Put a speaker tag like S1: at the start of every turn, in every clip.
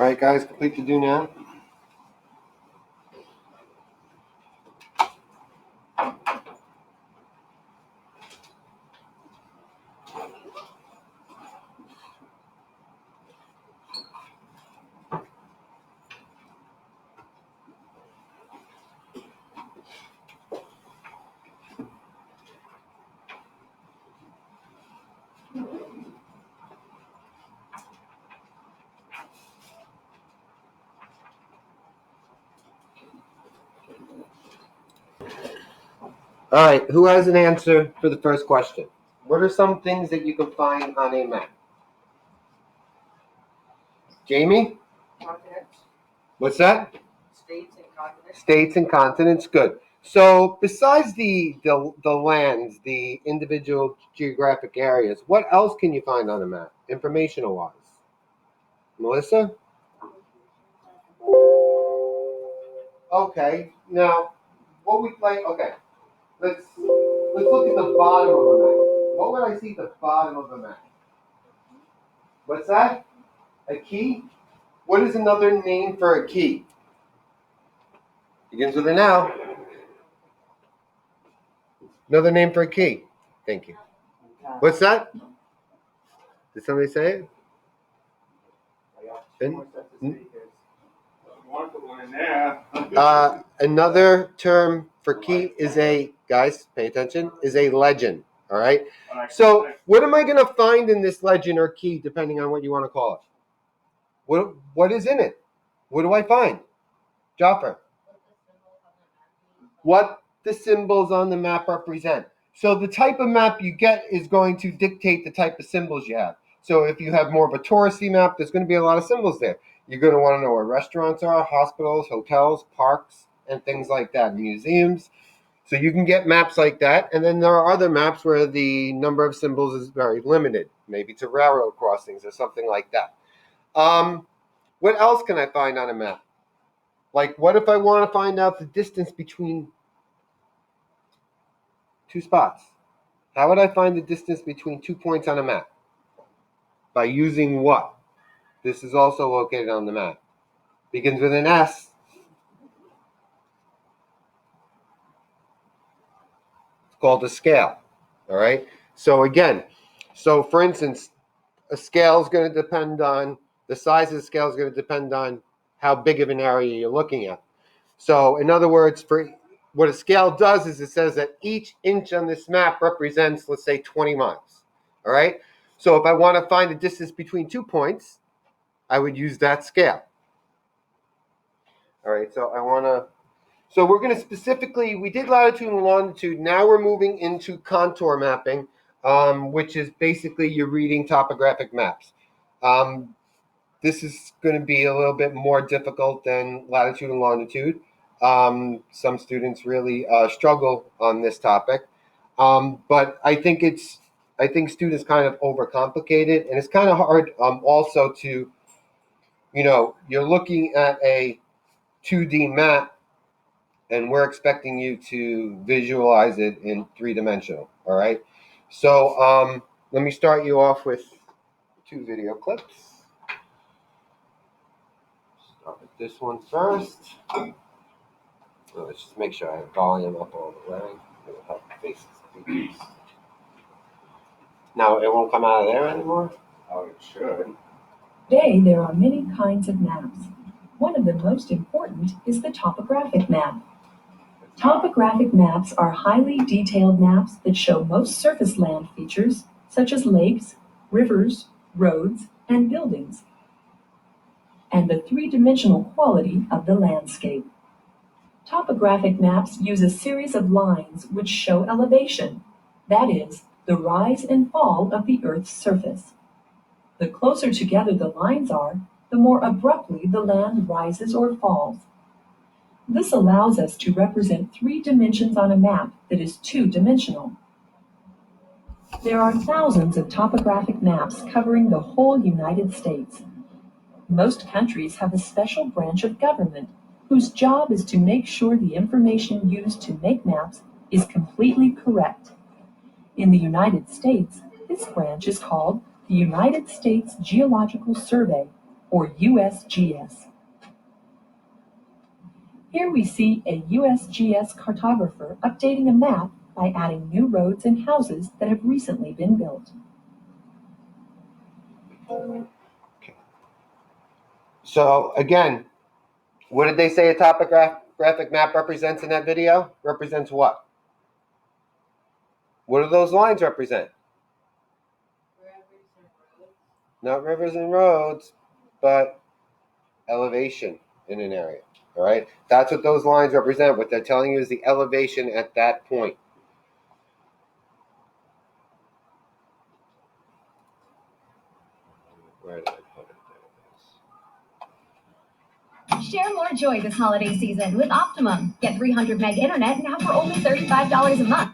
S1: All right, guys, complete to do now. All right, who has an answer for the first question? What are some things that you can find on a map? Jamie?
S2: Continents.
S1: What's that?
S2: States and continents.
S1: States and continents, good. So besides the lands, the individual geographic areas, what else can you find on a map, informational-wise? Melissa? Okay, now, what we play, okay, let's look at the bottom of a map. What would I see at the bottom of a map? What's that? A key? What is another name for a key? Begins with an L. Another name for a key. Thank you. What's that? Did somebody say it? Another term for key is guys, pay attention, is a legend. All right? So what am I going to find in this legend or key, depending on what you want to call it? What is in it? What do I find? Joffer. What the symbols on the map represent. So the type of map you get is going to dictate the type of symbols you have. So if you have more of a touristy map, there's going to be a lot of symbols there. You're going to want to know where restaurants are, hospitals, hotels, parks, and things like that, museums. So you can get maps like that. And then there are other maps where the number of symbols is very limited, maybe to railroad crossings or something like that. What else can I find on a map? Like, what if I want to find out the distance between two spots? How would I find the distance between 2 points on a map? By using what? This is also located on the map. Begins with an S. It's called a scale. All right? So again, for instance, a scale is going to depend on, the size of the scale is going to depend on how big of an area you're looking at. So in other words, what a scale does is it says that each inch on this map represents, let's say, 20 miles. All right? So if I want to find the distance between 2 points, I would use that scale. All right, so we're going to specifically, we did latitude and longitude. Now we're moving into contour mapping, which is basically you're reading topographic maps. This is going to be a little bit more difficult than latitude and longitude. Some students really struggle on this topic, but I think students kind of overcomplicate it, and it's kind of hard also to, you're looking at a 2D map, and we're expecting you to visualize it in 3-dimensional. All right, so let me start you off with 2 video clips. Start with this one first. Let's just make sure I have volume up all the way. It'll help faces. Now it won't come out of there anymore? Oh, it should.
S3: Today, there are many kinds of maps. One of the most important is the topographic map. Topographic maps are highly detailed maps that show most surface land features, such as lakes, rivers, roads, and buildings, and the 3-dimensional quality of the landscape. Topographic maps use a series of lines which show elevation, that is, the rise and fall of the Earth's surface. The closer together the lines are, the more abruptly the land rises or falls. This allows us to represent 3 dimensions on a map that is 2-dimensional. There are thousands of topographic maps covering the whole United States. Most countries have a special branch of government whose job is to make sure the information used to make maps is completely correct. In the United States, this branch is called the United States Geological Survey, or USGS. Here we see a USGS cartographer updating a map by adding new roads and houses that have recently been built.
S1: So again, what did they say a topographic map represents in that video? Represents what? What do those lines represent? Not rivers and roads, but elevation in an area. All right? That's what those lines represent. What they're telling you is the elevation at that point. Where did I put it? There it is.
S4: Share more joy this holiday season with Optimum. Get 300 meg internet now for only $35 a month.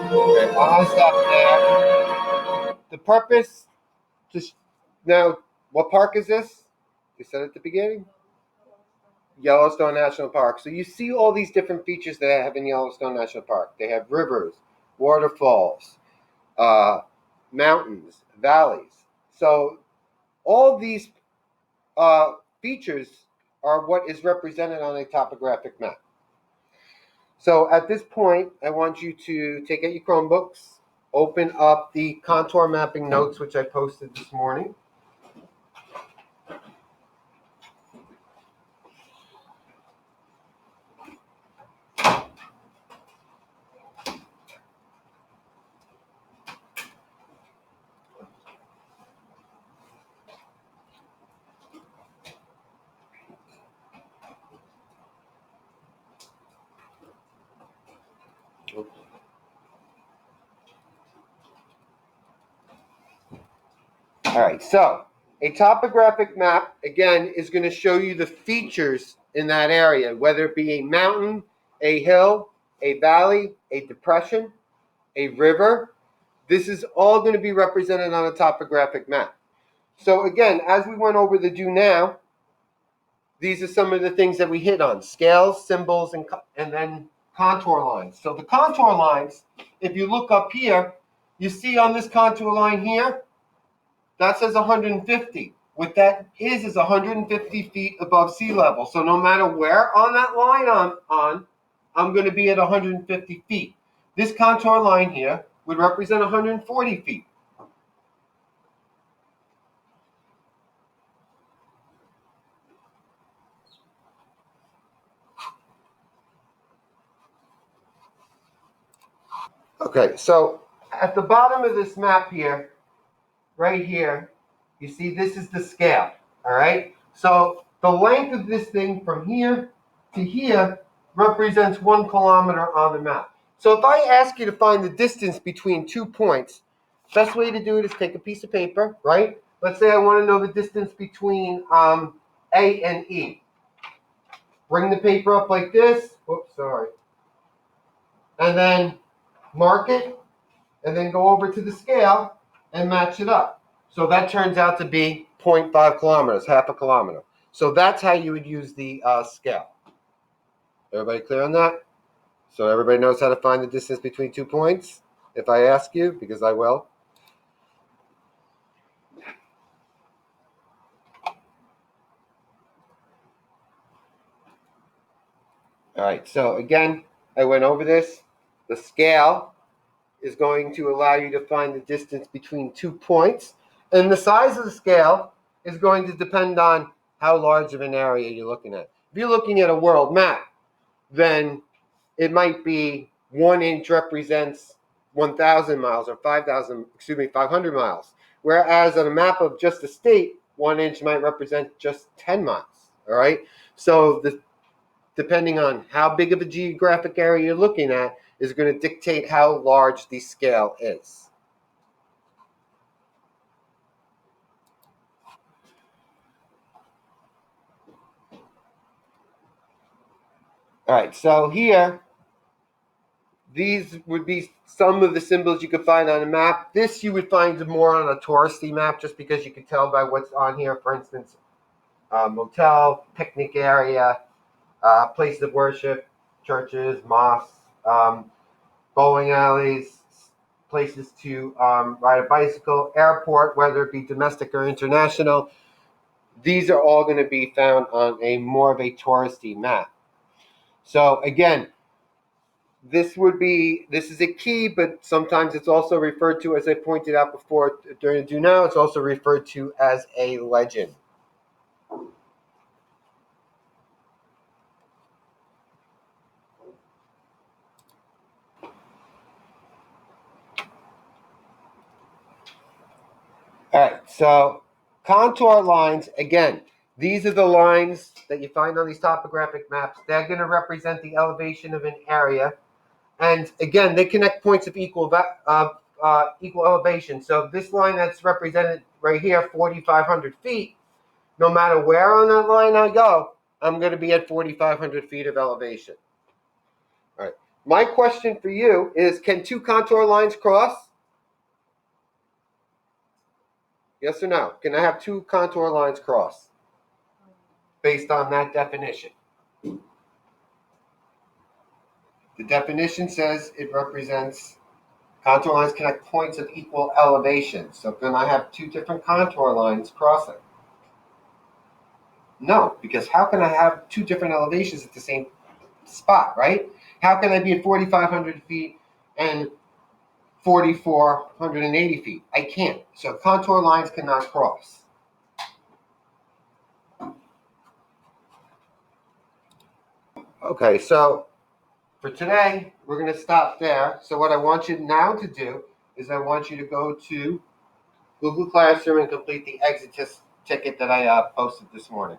S1: Okay, I'll stop there. The purpose, now, what park is this? You said at the beginning? Yellowstone National Park. So you see all these different features that they have in Yellowstone National Park. They have rivers, waterfalls, mountains, valleys. So all these features are what is represented on a topographic map. So at this point, I want you to take out your Chromebooks, open up the contour mapping notes, which I posted this morning. All right, so A topographic map, again, is going to show you the features in that area, whether it be a mountain, a hill, a valley, a depression, a river. This is all going to be represented on a topographic map. So again, as we went over the do now, these are some of the things that we hit on: scales, symbols, and then contour lines. So the contour lines, if you look up here, you see on this contour line here, that says 150. What that is 150 feet above sea level. So no matter where on that line I'm going to be at 150 feet. This contour line here would represent 140 feet. Okay, so at the bottom of this map here, right here, you see this is the scale, all right? So the length of this thing from here to here represents 1 kilometer on the map. So if I ask you to find the distance between 2 points, best way to do it is take a piece of paper, right? Let's say I want to know the distance between A and E. Bring the paper up like this, whoops, sorry, and then mark it, and then go over to the scale and match it up. So that turns out to be 0.5 kilometers, half a kilometer. So that's how you would use the scale. Everybody clear on that? So everybody knows how to find the distance between 2 points? If I ask you, because I will. All right, so again, I went over this. The scale is going to allow you to find the distance between 2 points. And the size of the scale is going to depend on how large of an area you're looking at. If you're looking at a world map, then it might be 1 inch represents 1,000 miles or 500 miles. Whereas on a map of just a state, 1 inch might represent just 10 miles. All right. So depending on how big of a geographic area you're looking at is going to dictate how large the scale is. All right, so here, these would be some of the symbols you could find on a map. This you would find more on a touristy map just because you could tell by what's on here. For instance, motel, picnic area, places of worship, churches, mosques, bowling alleys, places to ride a bicycle, airport, whether it be domestic or international. These are all going to be found on a more of a touristy map. So again, this is a key, but sometimes it's also referred to, as I pointed out before during the do now, it's also referred to as a legend. All right, so contour lines, again, these are the lines that you find on these topographic maps. They're going to represent the elevation of an area. And again, they connect points of equal elevation. So this line that's represented right here, 4,500 feet, no matter where on that line I go, I'm going to be at 4,500 feet of elevation. All right. My question for you is, can 2 contour lines cross? Yes or no? Can I have 2 contour lines cross based on that definition? The definition says it represents contour lines connect points of equal elevation. So can I have 2 different contour lines crossing? No, because how can I have 2 different elevations at the same spot, right? How can I be at 4,500 feet and 4,480 feet? I can't. So contour lines cannot cross. Okay, so for today, we're going to stop there. So what I want you now to do is I want you to go to Google Classroom and complete the exit ticket that I posted this morning.